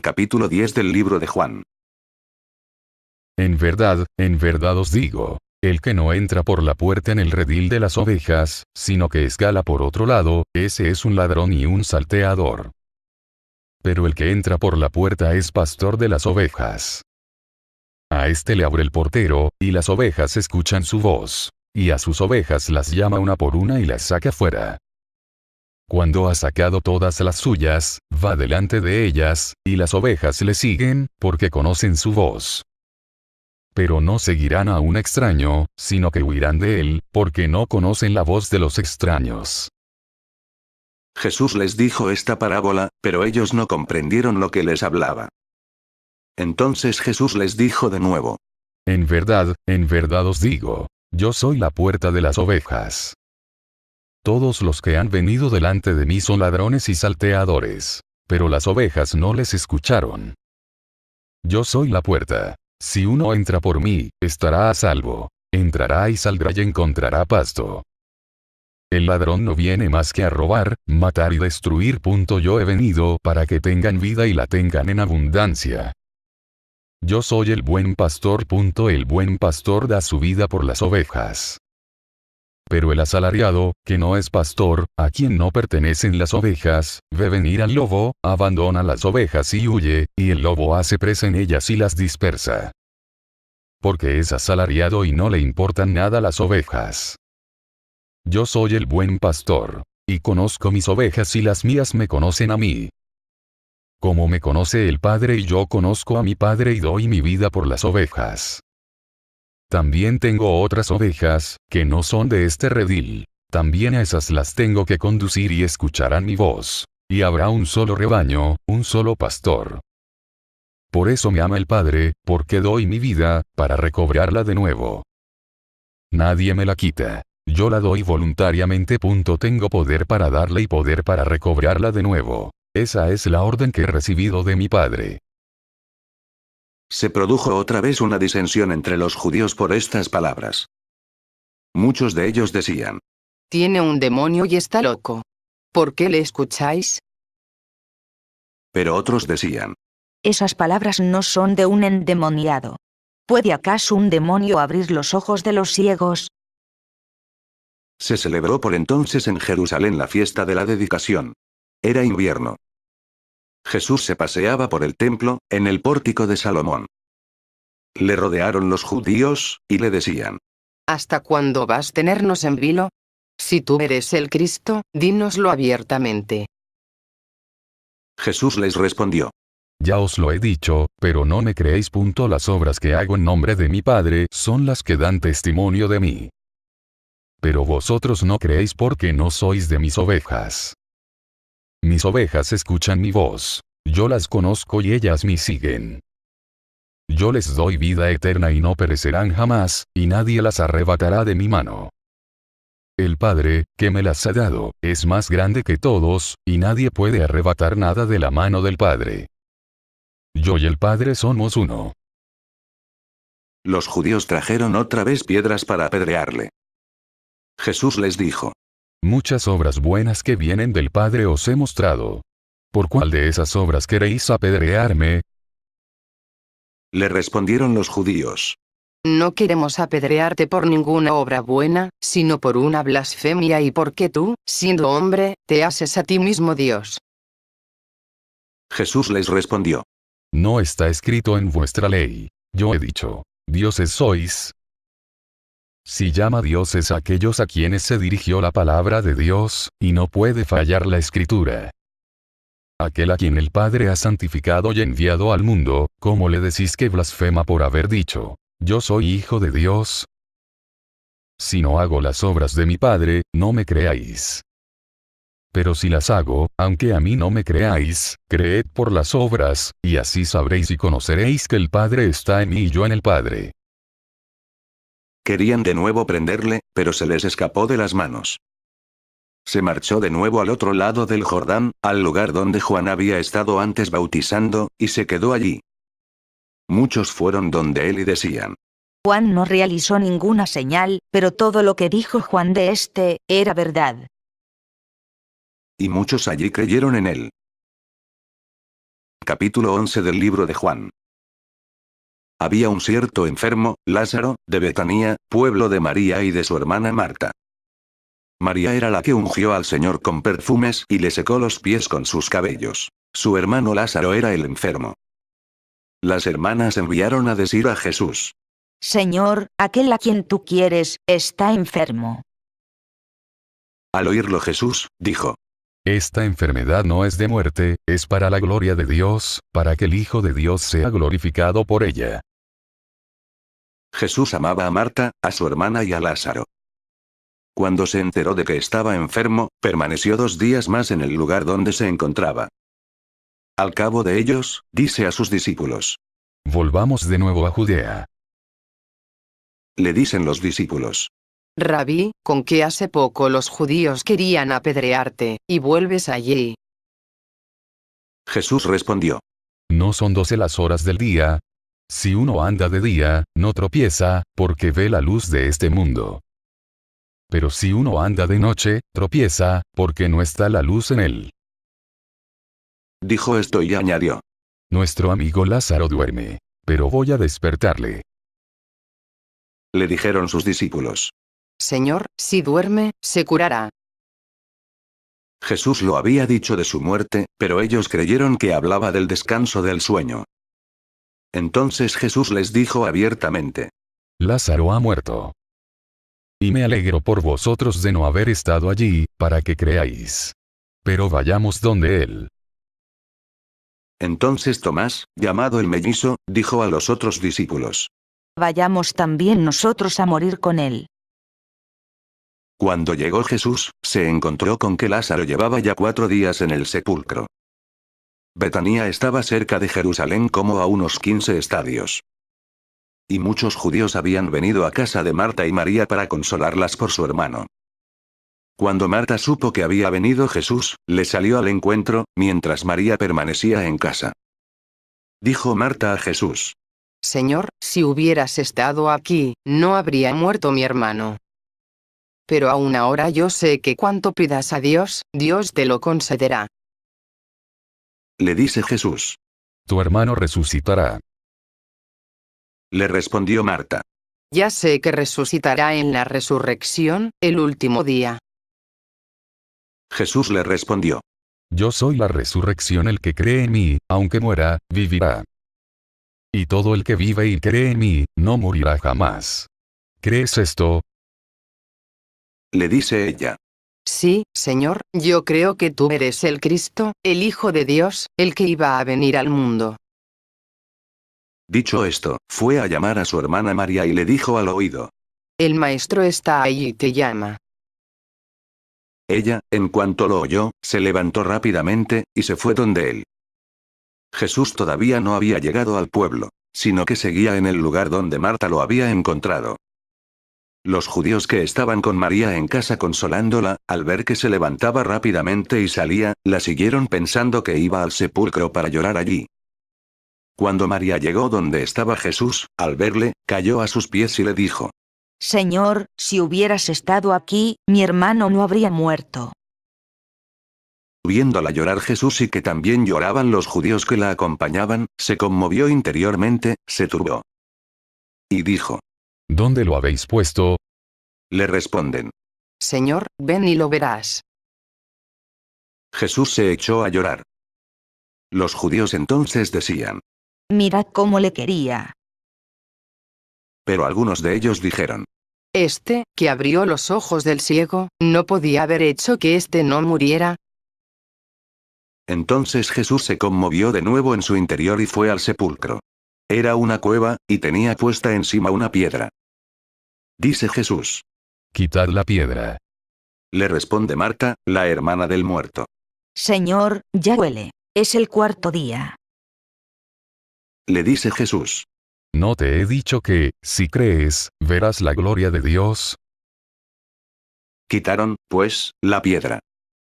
Capítulo 10 del libro de Juan. En verdad os digo, el que no entra por la puerta en el redil de las ovejas, sino que escala por otro lado, ese es un ladrón y un salteador. Pero el que entra por la puerta es pastor de las ovejas. A éste le abre el portero, y las ovejas escuchan su voz. Y a sus ovejas las llama una por una y las saca fuera. Cuando ha sacado todas las suyas, va delante de ellas, y las ovejas le siguen, porque conocen su voz. Pero no seguirán a un extraño, sino que huirán de él, porque no conocen la voz de los extraños. Jesús les dijo esta parábola, pero ellos no comprendieron lo que les hablaba. Entonces Jesús les dijo de nuevo: En verdad os digo, yo soy la puerta de las ovejas. Todos los que han venido delante de mí son ladrones y salteadores. Pero las ovejas no les escucharon. Yo soy la puerta. Si uno entra por mí, estará a salvo. Entrará y saldrá y encontrará pasto. El ladrón no viene más que a robar, matar y destruir. Yo he venido para que tengan vida y la tengan en abundancia. Yo soy el buen pastor. El buen pastor da su vida por las ovejas. Pero el asalariado, que no es pastor, a quien no pertenecen las ovejas, ve venir al lobo, abandona las ovejas y huye, y el lobo hace presa en ellas y las dispersa. Porque es asalariado y no le importan nada las ovejas. Yo soy el buen pastor, y conozco mis ovejas y las mías me conocen a mí. Como me conoce el Padre y yo conozco a mi Padre y doy mi vida por las ovejas. También tengo otras ovejas, que no son de este redil. También a esas las tengo que conducir y escucharán mi voz. Y habrá un solo rebaño, un solo pastor. Por eso me ama el Padre, porque doy mi vida, para recobrarla de nuevo. Nadie me la quita. Yo la doy voluntariamente. Tengo poder para darla y poder para recobrarla de nuevo. Esa es la orden que he recibido de mi Padre. Se produjo otra vez una disensión entre los judíos por estas palabras. Muchos de ellos decían: Tiene un demonio y está loco. ¿Por qué le escucháis? Pero otros decían: Esas palabras no son de un endemoniado. ¿Puede acaso un demonio abrir los ojos de los ciegos? Se celebró por entonces en Jerusalén la fiesta de la dedicación. Era invierno. Jesús se paseaba por el templo, en el pórtico de Salomón. Le rodearon los judíos, y le decían: ¿Hasta cuándo vas a tenernos en vilo? Si tú eres el Cristo, dínoslo abiertamente. Jesús les respondió: Ya os lo he dicho, pero no me creéis. Las obras que hago en nombre de mi Padre son las que dan testimonio de mí. Pero vosotros no creéis porque no sois de mis ovejas. Mis ovejas escuchan mi voz. Yo las conozco y ellas me siguen. Yo les doy vida eterna y no perecerán jamás, y nadie las arrebatará de mi mano. El Padre, que me las ha dado, es más grande que todos, y nadie puede arrebatar nada de la mano del Padre. Yo y el Padre somos uno. Los judíos trajeron otra vez piedras para apedrearle. Jesús les dijo: Muchas obras buenas que vienen del Padre os he mostrado. ¿Por cuál de esas obras queréis apedrearme? Le respondieron los judíos: No queremos apedrearte por ninguna obra buena, sino por una blasfemia y porque tú, siendo hombre, te haces a ti mismo Dios. Jesús les respondió: No está escrito en vuestra ley. Yo he dicho, dioses sois. Si llama dioses a aquellos a quienes se dirigió la palabra de Dios, y no puede fallar la escritura. Aquel a quien el Padre ha santificado y enviado al mundo, ¿cómo le decís que blasfema por haber dicho, yo soy hijo de Dios? Si no hago las obras de mi Padre, no me creáis. Pero si las hago, aunque a mí no me creáis, creed por las obras, y así sabréis y conoceréis que el Padre está en mí y yo en el Padre. Querían de nuevo prenderle, pero se les escapó de las manos. Se marchó de nuevo al otro lado del Jordán, al lugar donde Juan había estado antes bautizando, y se quedó allí. Muchos fueron donde él y decían: Juan no realizó ninguna señal, pero todo lo que dijo Juan de este, era verdad. Y muchos allí creyeron en él. Capítulo 11 del libro de Juan. Había un cierto enfermo, Lázaro, de Betania, pueblo de María y de su hermana Marta. María era la que ungió al Señor con perfumes y le secó los pies con sus cabellos. Su hermano Lázaro era el enfermo. Las hermanas enviaron a decir a Jesús: Señor, aquel a quien tú quieres, está enfermo. Al oírlo Jesús, dijo: Esta enfermedad no es de muerte, es para la gloria de Dios, para que el Hijo de Dios sea glorificado por ella. Jesús amaba a Marta, a su hermana y a Lázaro. Cuando se enteró de que estaba enfermo, permaneció 2 días más en el lugar donde se encontraba. Al cabo de ellos, dice a sus discípulos: Volvamos de nuevo a Judea. Le dicen los discípulos: Rabí, con que hace poco los judíos querían apedrearte, y vuelves allí. Jesús respondió: ¿No son 12 las horas del día? Si uno anda de día, no tropieza, porque ve la luz de este mundo. Pero si uno anda de noche, tropieza, porque no está la luz en él. Dijo esto y añadió: Nuestro amigo Lázaro duerme, pero voy a despertarle. Le dijeron sus discípulos. Señor, si duerme, se curará. Jesús lo había dicho de su muerte, pero ellos creyeron que hablaba del descanso del sueño. Entonces Jesús les dijo abiertamente: Lázaro ha muerto. Y me alegro por vosotros de no haber estado allí, para que creáis. Pero vayamos donde él. Entonces Tomás, llamado el mellizo, dijo a los otros discípulos: Vayamos también nosotros a morir con él. Cuando llegó Jesús, se encontró con que Lázaro llevaba ya 4 días en el sepulcro. Betania estaba cerca de Jerusalén como a unos 15 estadios. Y muchos judíos habían venido a casa de Marta y María para consolarlas por su hermano. Cuando Marta supo que había venido Jesús, le salió al encuentro, mientras María permanecía en casa. Dijo Marta a Jesús: Señor, si hubieras estado aquí, no habría muerto mi hermano. Pero aún ahora yo sé que cuanto pidas a Dios, Dios te lo concederá. Le dice Jesús. Tu hermano resucitará. Le respondió Marta: Ya sé que resucitará en la resurrección, el último día. Jesús le respondió: Yo soy la resurrección, el que cree en mí, aunque muera, vivirá. Y todo el que vive y cree en mí, no morirá jamás. ¿Crees esto? Le dice ella: Sí, Señor, yo creo que tú eres el Cristo, el Hijo de Dios, el que iba a venir al mundo. Dicho esto, fue a llamar a su hermana María y le dijo al oído: El Maestro está ahí y te llama. Ella, en cuanto lo oyó, se levantó rápidamente, y se fue donde él. Jesús todavía no había llegado al pueblo, sino que seguía en el lugar donde Marta lo había encontrado. Los judíos que estaban con María en casa consolándola, al ver que se levantaba rápidamente y salía, la siguieron pensando que iba al sepulcro para llorar allí. Cuando María llegó donde estaba Jesús, al verle, cayó a sus pies y le dijo: Señor, si hubieras estado aquí, mi hermano no habría muerto. Viéndola llorar Jesús y que también lloraban los judíos que la acompañaban, se conmovió interiormente, se turbó. Y dijo: ¿Dónde lo habéis puesto? Le responden. Señor, ven y lo verás. Jesús se echó a llorar. Los judíos entonces decían. Mirad cómo le quería. Pero algunos de ellos dijeron. Este, que abrió los ojos del ciego, ¿no podía haber hecho que éste no muriera? Entonces Jesús se conmovió de nuevo en su interior y fue al sepulcro. Era una cueva, y tenía puesta encima una piedra. Dice Jesús. Quitad la piedra. Le responde Marta, la hermana del muerto. Señor, ya huele. Es el 4º día. Le dice Jesús. ¿No te he dicho que, si crees, verás la gloria de Dios? Quitaron, pues, la piedra.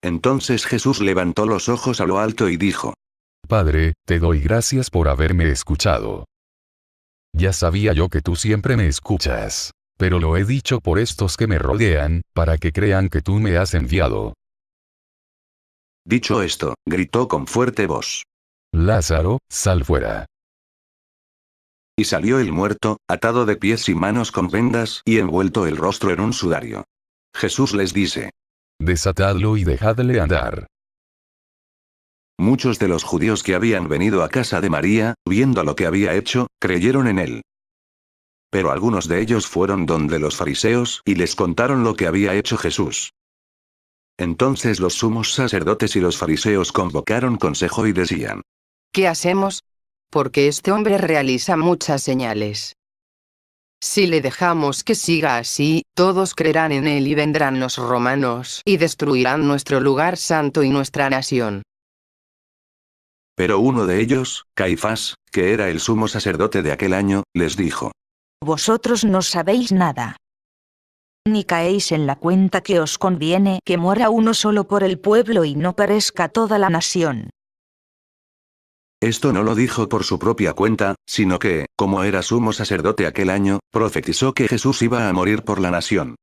Entonces Jesús levantó los ojos a lo alto y dijo. Padre, te doy gracias por haberme escuchado. Ya sabía yo que tú siempre me escuchas. Pero lo he dicho por estos que me rodean, para que crean que tú me has enviado. Dicho esto, gritó con fuerte voz. Lázaro, sal fuera. Y salió el muerto, atado de pies y manos con vendas y envuelto el rostro en un sudario. Jesús les dice: Desatadlo y dejadle andar. Muchos de los judíos que habían venido a casa de María, viendo lo que había hecho, creyeron en él. Pero algunos de ellos fueron donde los fariseos y les contaron lo que había hecho Jesús. Entonces los sumos sacerdotes y los fariseos convocaron consejo y decían: ¿Qué hacemos? Porque este hombre realiza muchas señales. Si le dejamos que siga así, todos creerán en él y vendrán los romanos y destruirán nuestro lugar santo y nuestra nación. Pero uno de ellos, Caifás, que era el sumo sacerdote de aquel año, les dijo: Vosotros no sabéis nada. Ni caéis en la cuenta que os conviene que muera uno solo por el pueblo y no perezca toda la nación. Esto no lo dijo por su propia cuenta, sino que, como era sumo sacerdote aquel año, profetizó que Jesús iba a morir por la nación.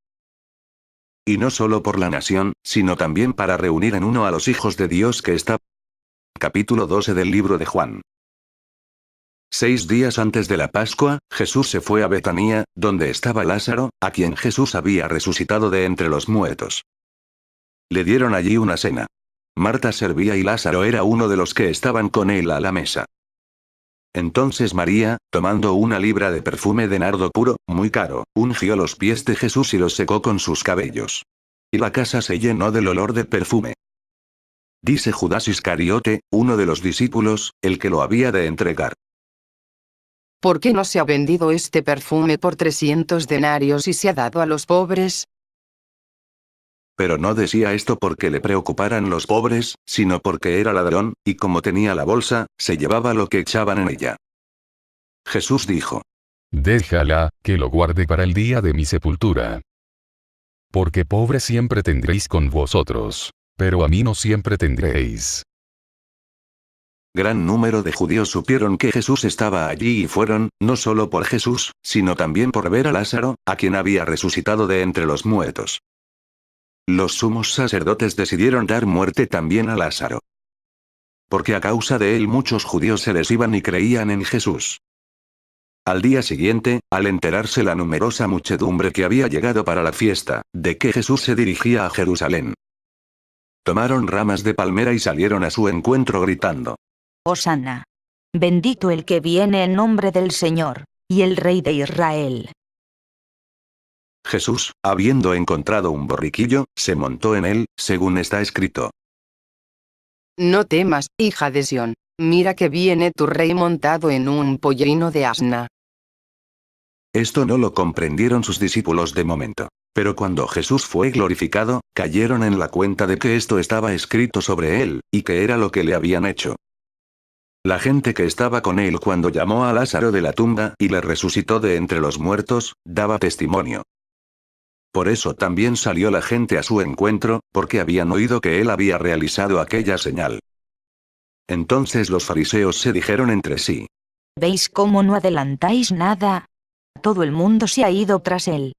Y no solo por la nación, sino también para reunir en uno a los hijos de Dios que está. Capítulo 12 del libro de Juan. 6 días antes de la Pascua, Jesús se fue a Betanía, donde estaba Lázaro, a quien Jesús había resucitado de entre los muertos. Le dieron allí una cena. Marta servía y Lázaro era uno de los que estaban con él a la mesa. Entonces María, tomando una libra de perfume de nardo puro, muy caro, ungió los pies de Jesús y los secó con sus cabellos. Y la casa se llenó del olor de perfume. Dice Judas Iscariote, uno de los discípulos, el que lo había de entregar: ¿Por qué no se ha vendido este perfume por 300 denarios y se ha dado a los pobres? Pero no decía esto porque le preocuparan los pobres, sino porque era ladrón, y como tenía la bolsa, se llevaba lo que echaban en ella. Jesús dijo: Déjala, que lo guarde para el día de mi sepultura. Porque pobre siempre tendréis con vosotros, pero a mí no siempre tendréis. Gran número de judíos supieron que Jesús estaba allí y fueron, no solo por Jesús, sino también por ver a Lázaro, a quien había resucitado de entre los muertos. Los sumos sacerdotes decidieron dar muerte también a Lázaro. Porque a causa de él muchos judíos se les iban y creían en Jesús. Al día siguiente, al enterarse la numerosa muchedumbre que había llegado para la fiesta, de que Jesús se dirigía a Jerusalén, tomaron ramas de palmera y salieron a su encuentro gritando: Hosana. Bendito el que viene en nombre del Señor, y el Rey de Israel. Jesús, habiendo encontrado un borriquillo, se montó en él, según está escrito: No temas, hija de Sión, mira que viene tu rey montado en un pollino de asna. Esto no lo comprendieron sus discípulos de momento. Pero cuando Jesús fue glorificado, cayeron en la cuenta de que esto estaba escrito sobre él, y que era lo que le habían hecho. La gente que estaba con él cuando llamó a Lázaro de la tumba y le resucitó de entre los muertos, daba testimonio. Por eso también salió la gente a su encuentro, porque habían oído que él había realizado aquella señal. Entonces los fariseos se dijeron entre sí: ¿Veis cómo no adelantáis nada? Todo el mundo se ha ido tras él.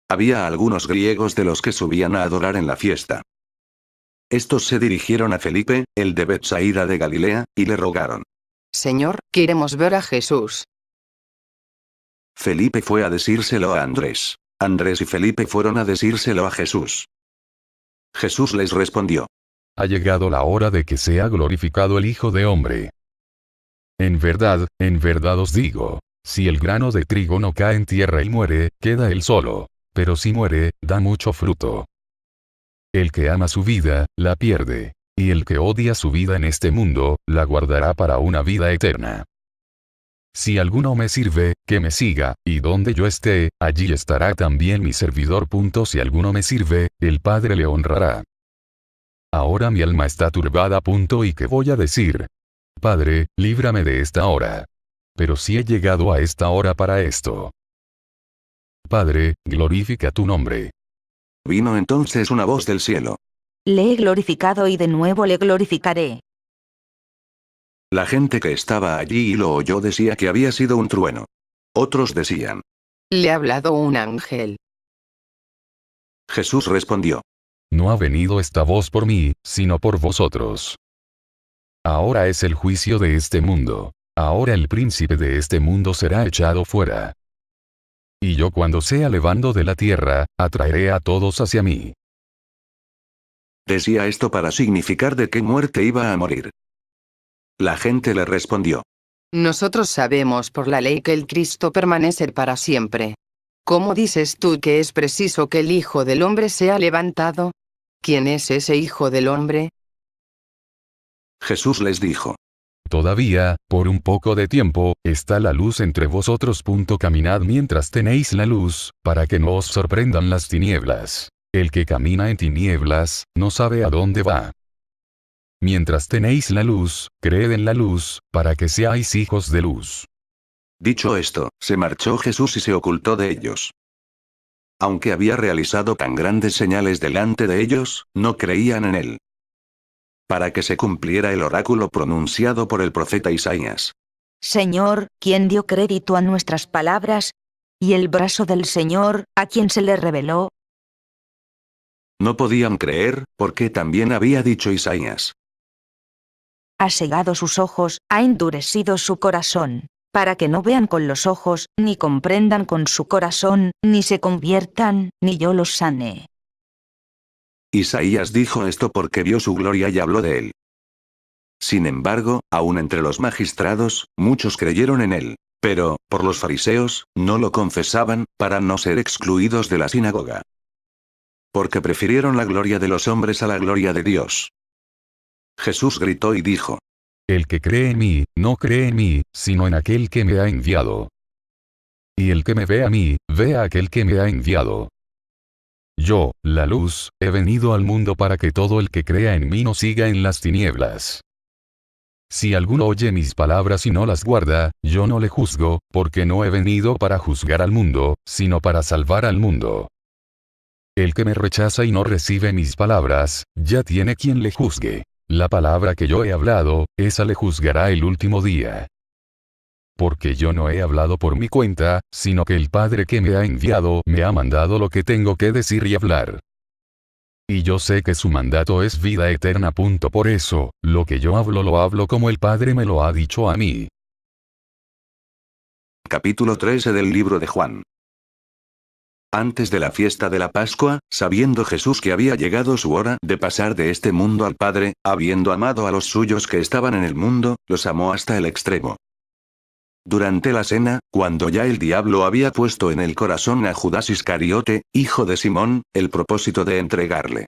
Había algunos griegos de los que subían a adorar en la fiesta. Estos se dirigieron a Felipe, el de Betsaida de Galilea, y le rogaron: Señor, queremos ver a Jesús. Felipe fue a decírselo a Andrés. Andrés y Felipe fueron a decírselo a Jesús. Jesús les respondió: Ha llegado la hora de que sea glorificado el Hijo de Hombre. En verdad os digo, si el grano de trigo no cae en tierra y muere, queda él solo, pero si muere, da mucho fruto. El que ama su vida, la pierde, y el que odia su vida en este mundo, la guardará para una vida eterna. Si alguno me sirve, que me siga, y donde yo esté, allí estará también mi servidor. Si alguno me sirve, el Padre le honrará. Ahora mi alma está turbada. ¿Y qué voy a decir? Padre, líbrame de esta hora. Pero si he llegado a esta hora para esto. Padre, glorifica tu nombre. Vino entonces una voz del cielo: Le he glorificado y de nuevo le glorificaré. La gente que estaba allí y lo oyó decía que había sido un trueno. Otros decían: Le ha hablado un ángel. Jesús respondió: No ha venido esta voz por mí, sino por vosotros. Ahora es el juicio de este mundo. Ahora el príncipe de este mundo será echado fuera. Y yo cuando sea levando de la tierra, atraeré a todos hacia mí. Decía esto para significar de qué muerte iba a morir. La gente le respondió. Nosotros sabemos por la ley que el Cristo permanece para siempre. ¿Cómo dices tú que es preciso que el Hijo del Hombre sea levantado? ¿Quién es ese Hijo del Hombre? Jesús les dijo. Todavía, por un poco de tiempo, está la luz entre vosotros. Caminad mientras tenéis la luz, para que no os sorprendan las tinieblas. El que camina en tinieblas, no sabe a dónde va. Mientras tenéis la luz, creed en la luz, para que seáis hijos de luz. Dicho esto, se marchó Jesús y se ocultó de ellos. Aunque había realizado tan grandes señales delante de ellos, no creían en él. Para que se cumpliera el oráculo pronunciado por el profeta Isaías. Señor, ¿quién dio crédito a nuestras palabras? ¿Y el brazo del Señor, a quien se le reveló? No podían creer, porque también había dicho Isaías. Ha cegado sus ojos, ha endurecido su corazón, para que no vean con los ojos, ni comprendan con su corazón, ni se conviertan, ni yo los sane. Isaías dijo esto porque vio su gloria y habló de él. Sin embargo, aun entre los magistrados, muchos creyeron en él. Pero, por los fariseos, no lo confesaban, para no ser excluidos de la sinagoga. Porque prefirieron la gloria de los hombres a la gloria de Dios. Jesús gritó y dijo. El que cree en mí, no cree en mí, sino en aquel que me ha enviado. Y el que me ve a mí, ve a aquel que me ha enviado. Yo, la luz, he venido al mundo para que todo el que crea en mí no siga en las tinieblas. Si alguno oye mis palabras y no las guarda, yo no le juzgo, porque no he venido para juzgar al mundo, sino para salvar al mundo. El que me rechaza y no recibe mis palabras, ya tiene quien le juzgue. La palabra que yo he hablado, esa le juzgará el último día. Porque yo no he hablado por mi cuenta, sino que el Padre que me ha enviado me ha mandado lo que tengo que decir y hablar. Y yo sé que su mandato es vida eterna. Por eso, lo que yo hablo lo hablo como el Padre me lo ha dicho a mí. Capítulo 13 del libro de Juan. Antes de la fiesta de la Pascua, sabiendo Jesús que había llegado su hora de pasar de este mundo al Padre, habiendo amado a los suyos que estaban en el mundo, los amó hasta el extremo. Durante la cena, cuando ya el diablo había puesto en el corazón a Judas Iscariote, hijo de Simón, el propósito de entregarle.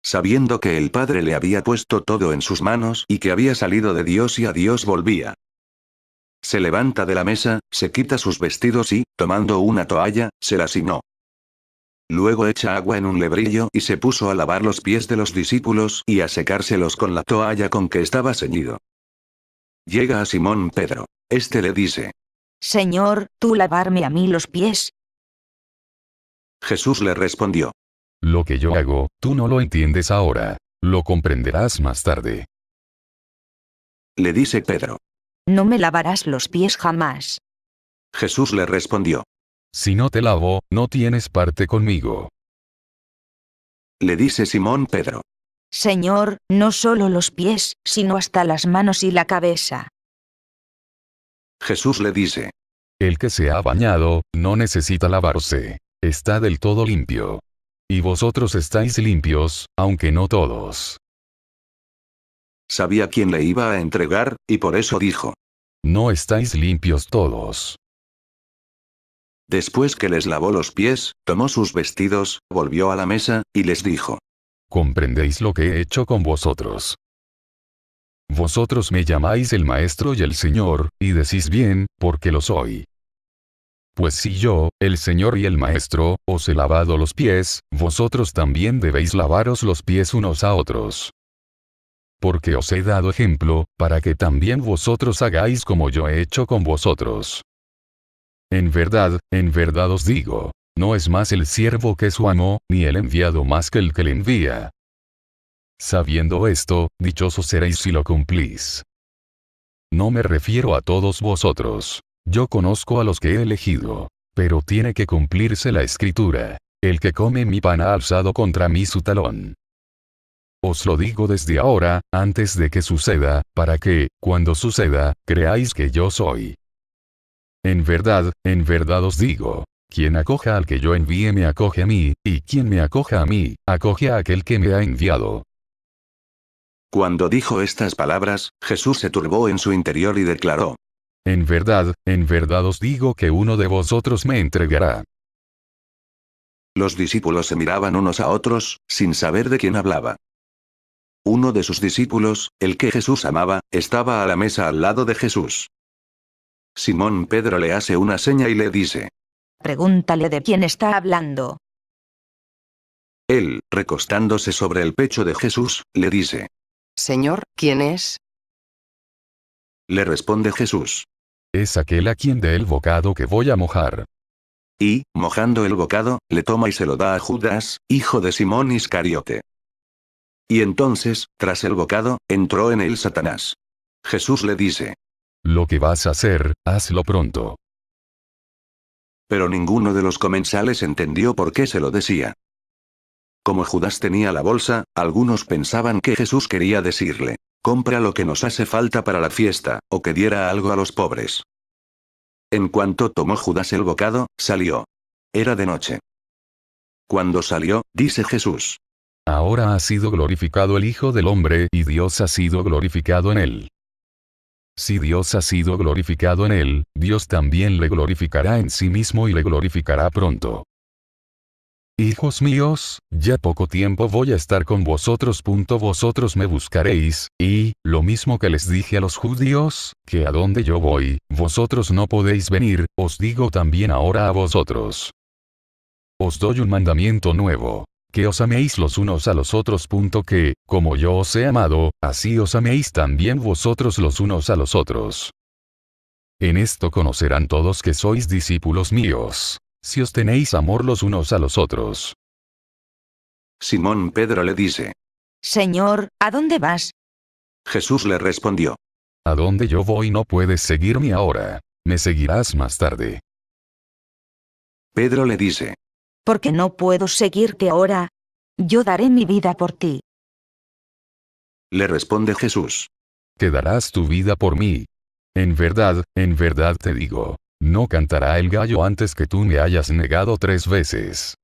Sabiendo que el Padre le había puesto todo en sus manos y que había salido de Dios y a Dios volvía. Se levanta de la mesa, se quita sus vestidos y, tomando una toalla, se la ciñó. Luego echa agua en un lebrillo y se puso a lavar los pies de los discípulos y a secárselos con la toalla con que estaba ceñido. Llega a Simón Pedro. Este le dice. Señor, ¿tú lavarme a mí los pies? Jesús le respondió. Lo que yo hago, tú no lo entiendes ahora. Lo comprenderás más tarde. Le dice Pedro. No me lavarás los pies jamás. Jesús le respondió. Si no te lavo, no tienes parte conmigo. Le dice Simón Pedro. Señor, no solo los pies, sino hasta las manos y la cabeza. Jesús le dice. El que se ha bañado, no necesita lavarse. Está del todo limpio. Y vosotros estáis limpios, aunque no todos. Sabía quién le iba a entregar, y por eso dijo. No estáis limpios todos. Después que les lavó los pies, tomó sus vestidos, volvió a la mesa, y les dijo. ¿Comprendéis lo que he hecho con vosotros? Vosotros me llamáis el Maestro y el Señor, y decís bien, porque lo soy. Pues si yo, el Señor y el Maestro, os he lavado los pies, vosotros también debéis lavaros los pies unos a otros. Porque os he dado ejemplo, para que también vosotros hagáis como yo he hecho con vosotros. En verdad os digo, no es más el siervo que su amo, ni el enviado más que el que le envía. Sabiendo esto, dichosos seréis si lo cumplís. No me refiero a todos vosotros. Yo conozco a los que he elegido. Pero tiene que cumplirse la escritura. El que come mi pan ha alzado contra mí su talón. Os lo digo desde ahora, antes de que suceda, para que, cuando suceda, creáis que yo soy. En verdad os digo, quien acoja al que yo envíe me acoge a mí, y quien me acoja a mí, acoge a aquel que me ha enviado. Cuando dijo estas palabras, Jesús se turbó en su interior y declaró: En verdad os digo que uno de vosotros me entregará. Los discípulos se miraban unos a otros, sin saber de quién hablaba. Uno de sus discípulos, el que Jesús amaba, estaba a la mesa al lado de Jesús. Simón Pedro le hace una seña y le dice: Pregúntale de quién está hablando. Él, recostándose sobre el pecho de Jesús, le dice: Señor, ¿quién es? Le responde Jesús. Es aquel a quien dé el bocado que voy a mojar. Y, mojando el bocado, le toma y se lo da a Judas, hijo de Simón Iscariote. Y entonces, tras el bocado, entró en él Satanás. Jesús le dice: Lo que vas a hacer, hazlo pronto. Pero ninguno de los comensales entendió por qué se lo decía. Como Judas tenía la bolsa, algunos pensaban que Jesús quería decirle: compra lo que nos hace falta para la fiesta, o que diera algo a los pobres. En cuanto tomó Judas el bocado, salió. Era de noche. Cuando salió, dice Jesús: Ahora ha sido glorificado el Hijo del Hombre y Dios ha sido glorificado en él. Si Dios ha sido glorificado en él, Dios también le glorificará en sí mismo y le glorificará pronto. Hijos míos, ya poco tiempo voy a estar con vosotros. Vosotros me buscaréis, y, lo mismo que les dije a los judíos, que a donde yo voy, vosotros no podéis venir, os digo también ahora a vosotros. Os doy un mandamiento nuevo: que os améis los unos a los otros. Que, como yo os he amado, así os améis también vosotros los unos a los otros. En esto conocerán todos que sois discípulos míos, si os tenéis amor los unos a los otros. Simón Pedro le dice: Señor, ¿a dónde vas? Jesús le respondió: A donde yo voy no puedes seguirme ahora, me seguirás más tarde. Pedro le dice: Porque no puedo seguirte ahora. Yo daré mi vida por ti. Le responde Jesús: Que darás tu vida por mí. En verdad te digo, no cantará el gallo antes que tú me hayas negado 3 veces.